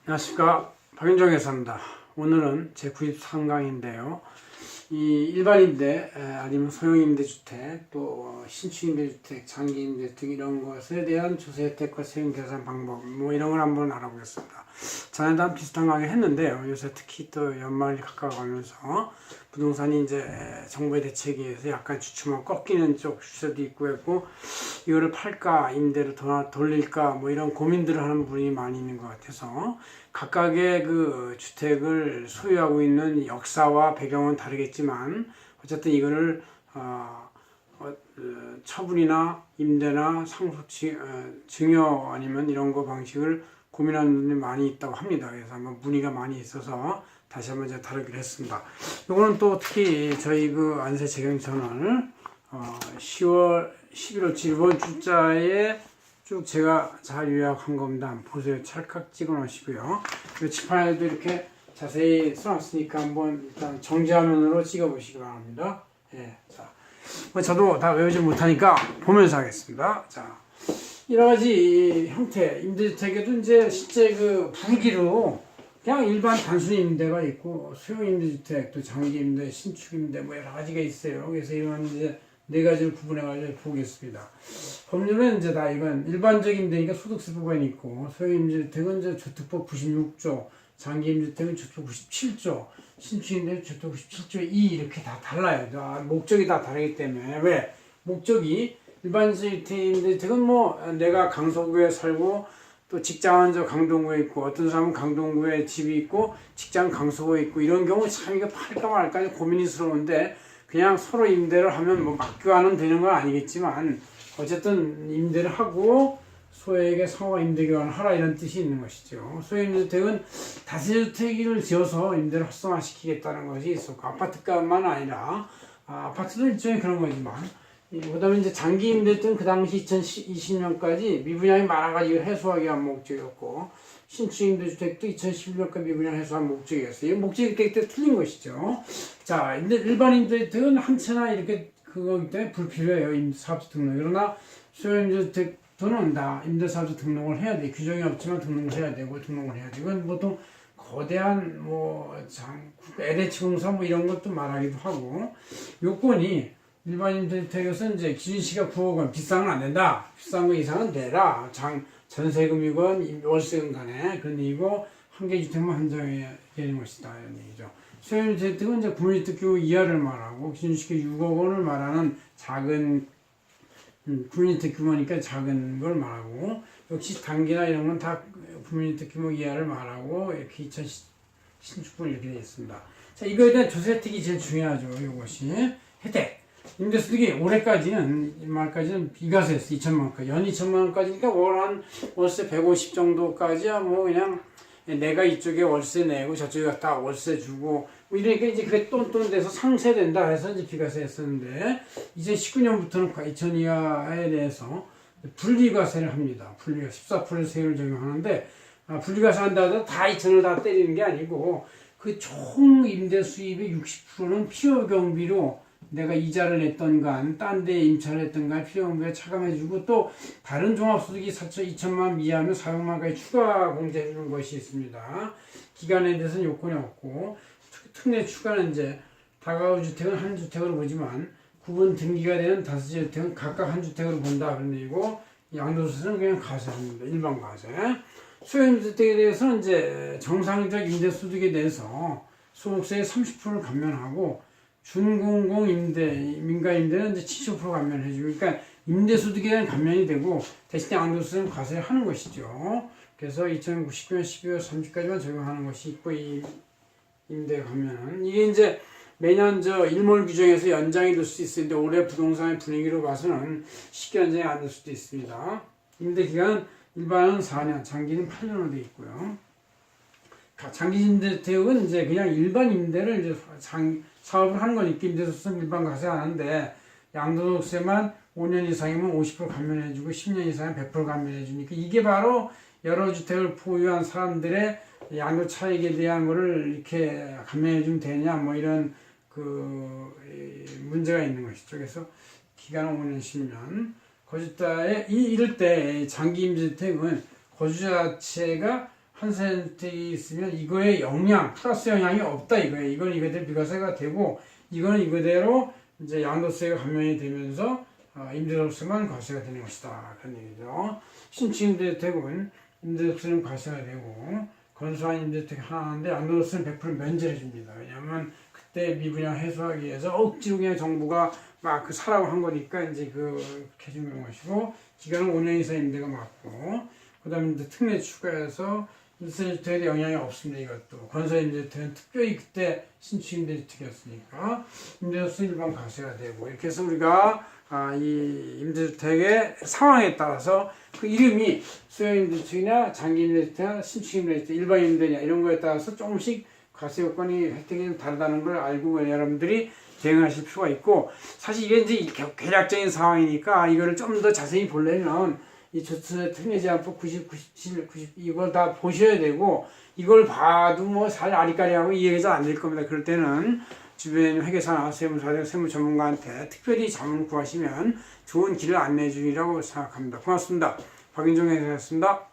안녕하십니까, 박윤정 회사입니다. 오늘은 제 93강인데요. 이 일반임대 아니면 소형임대주택 또 신축임대주택, 장기임대주택 이런 것에 대한 조세 혜택과 세금 계산 방법 뭐 이런 걸 한번 알아보겠습니다. 전에도 한 비슷한 강의 했는데요. 요새 특히 또 연말이 가까워가면서 부동산이 이제 정부의 대책에 의해서 약간 주춤하고 꺾이는 쪽 추세도 있고 했고, 이거를 팔까 임대로 돌릴까 뭐 이런 고민들을 하는 분이 많이 있는 것 같아서, 각각의 그 주택을 소유하고 있는 역사와 배경은 다르겠지만 어쨌든 이거를 처분이나 임대나 상속치 증여 아니면 이런 거 방식을 고민하는 분들이 많이 있다고 합니다. 그래서 한번 문의가 많이 있어서 다시 한번 제가 다루기로 했습니다. 이거는 또 특히 저희 그 안세 재경천을 10월 11월 이번 주자에 쭉 제가 잘 요약한 겁니다. 한번 보세요. 찰칵 찍어 놓으시고요. 이 칠판에도 이렇게 자세히 써놨으니까 한번 일단 정지화면으로 찍어 보시기 바랍니다. 예, 자, 뭐 저도 다 외우지 못하니까 보면서 하겠습니다. 자, 여러 가지 형태, 임대주택에도 이제 실제 그 분기로 그냥 일반 단순 임대가 있고, 소형 임대주택, 또 장기 임대, 신축 임대 뭐 여러 가지가 있어요. 그래서 이런 이제 네 가지를 구분해가지고 보겠습니다. 법률은 이제 다 이건 일반적인 임대니까 소득세 부분이 있고, 소형 임대주택은 이제 주택법 96조, 장기 임대주택은 주택법 97조, 신축 임대는 주택법 97조 2 이렇게 다 달라요. 목적이 다 다르기 때문에. 왜? 목적이 일반적인 임대주택은 뭐 내가 강서구에 살고 또 직장은 저 강동구에 있고, 어떤 사람은 강동구에 집이 있고 직장 강서구에 있고, 이런 경우 참 이거 팔까 말까 고민이스러운데, 그냥 서로 임대를 하면 뭐 막교환은 되는 건 아니겠지만 어쨌든 임대를 하고 소액의 상호 임대 교환을 하라 이런 뜻이 있는 것이죠. 소액임대주택은 다세주택을 지어서 임대를 활성화시키겠다는 것이 있었고, 아파트값만 아니라 아파트도 일종의 그런 거지만, 그 다음에 이제 장기 임대주택은 그 당시 2020년까지 미분양이 많아가지고 해소하기 위한 목적이었고, 신축 임대주택도 2011년까지 미분양 해소한 목적이었어요. 이 목적이 그때 틀린 것이죠. 자, 일반 임대주택은 한 채나 이렇게 그거기 때문에 불필요해요. 임대사업자 등록. 그러나 소형 임대주택도는 다 임대사업자 등록을 해야 돼. 규정이 없지만 등록을 해야 되고, 등록을 해야 되고, 보통 거대한 LH공사 뭐 이런 것도 말하기도 하고, 요건이 일반 임대주택에서 이제 기준시가 9억 원, 비싼 건 안 된다. 비싼 거 이상은 내라. 전세금이건 월세금 간에 그런 얘기고, 한 개 주택만 한정해야 되는 것이다. 이런 얘기죠. 소형 임대주택은 이제 국민주택규모 이하를 말하고, 기준시가 6억 원을 말하는 작은 국민주택 규모니까 작은 걸 말하고, 역시 단기나 이런 건 다 국민주택 규모 이하를 말하고, 이렇게 2016분 이렇게 되어 있습니다. 자, 이거에 대한 조세 혜택이 제일 중요하죠. 이것이 혜택. 임대소득이 올해까지는 말까지는 비과세였어. 2천만 원까지. 연 2천만 원까지니까 월세 150 정도까지야 뭐 그냥 내가 이쪽에 월세 내고 저쪽에 갖다 월세 주고 뭐 이러니까 이제 그게 똔똔돼서 상쇄된다 해서 이제 비과세 했었는데, 2019년부터는 2천 이하에 대해서 분리과세를 합니다. 분리가 14% 세율을 적용하는데, 분리과세 한다고 다 2천을 다 때리는 게 아니고, 그 총 임대 수입의 60%는 필요경비로 내가 이자를 냈던간, 딴 데 임차를 했던간 필요경비에 차감해주고, 또 다른 종합소득이 2천만 미하면 400만 원까지 추가 공제해주는 것이 있습니다. 기간에 대해서는 요건이 없고, 특례 추가는 이제 다가구 주택은 한 주택으로 보지만 구분 등기가 되는 다섯째 주택은 각각 한 주택으로 본다 그런 얘기고, 양도소득은 그냥 과세합니다. 일반 과세. 소형주택에 대해서는 이제 정상적 임대소득에 대해서 소득세의 30%를 감면하고, 준공공 임대, 민간 임대는 이제 70% 감면해주고, 그러니까 임대소득에 대한 감면이 되고, 대신에 양도소득은 과세를 하는 것이죠. 그래서 2019년 12월 30일까지만 적용하는 것이 있고, 이 임대 감면은 이게 이제 매년 일몰 규정에서 연장이 될 수 있는데, 올해 부동산의 분위기로 봐서는 쉽게 연장이 안 될 수도 있습니다. 임대 기간은 일반은 4년, 장기는 8년으로 되어 있고요. 장기 임대주택은 이제 그냥 일반 임대를 이제 사업을 하는 거니까 임대소득은 일반 과세 안 하는데, 양도소득세만 5년 이상이면 50% 감면해주고 10년 이상이면 100% 감면해주니까, 이게 바로 여러 주택을 보유한 사람들의 양도 차익에 대한 거를 이렇게 감면해주면 되냐 뭐 이런 문제가 있는 것이죠. 그래서 기간은 5년 10년. 거주자의 이럴 때 장기 임대주택은 거주자 자체가 한 선택이 있으면 이거에 영향, 플러스 영향이 없다 이거예요. 이건 이거대로 비과세가 되고, 이거는 이거대로 이제 양도세가 감면이 되면서 임대료세만 과세가 되는 것이다. 그런 얘기죠. 신축 임대주택은 임대료세는 과세가 되고, 건수한 임대주택 하나인데 양도세는 100% 면제를 해줍니다. 왜냐하면 그때 미분양 해소하기 위해서 억지로 그냥 정부가 막 그 사라고 한 거니까 이제 그 해준 그런 것이고, 기간은 5년 이상 임대가 맞고, 그 다음에 이제 특례 추가해서 1세주택에 영향이 없습니다. 이것도 건설 임대주택은 특별히 그때 신축 임대주택이었으니까 임대료세 일반 과세가 되고, 이렇게 해서 우리가 이 임대주택의 상황에 따라서 그 이름이 소형 임대주택이냐 장기 임대주택이냐 신축 임대주택 일반 임대냐 이런 거에 따라서 조금씩 과세 요건이 혜택이 좀 다르다는 걸 알고 여러분들이 대응하실 필요가 있고, 사실 이게 이제 개략적인 상황이니까 이거를 좀 더 자세히 보려면 이 조세 특례제한법 90, 97, 90 이걸 다 보셔야 되고, 이걸 봐도 뭐 잘 아리까리하고 이해가 안 될 겁니다. 그럴 때는 주변 회계사나 세무사, 세무 전문가한테 특별히 자문을 구하시면 좋은 길을 안내해 주리라고 생각합니다. 고맙습니다. 박인종 회계사였습니다.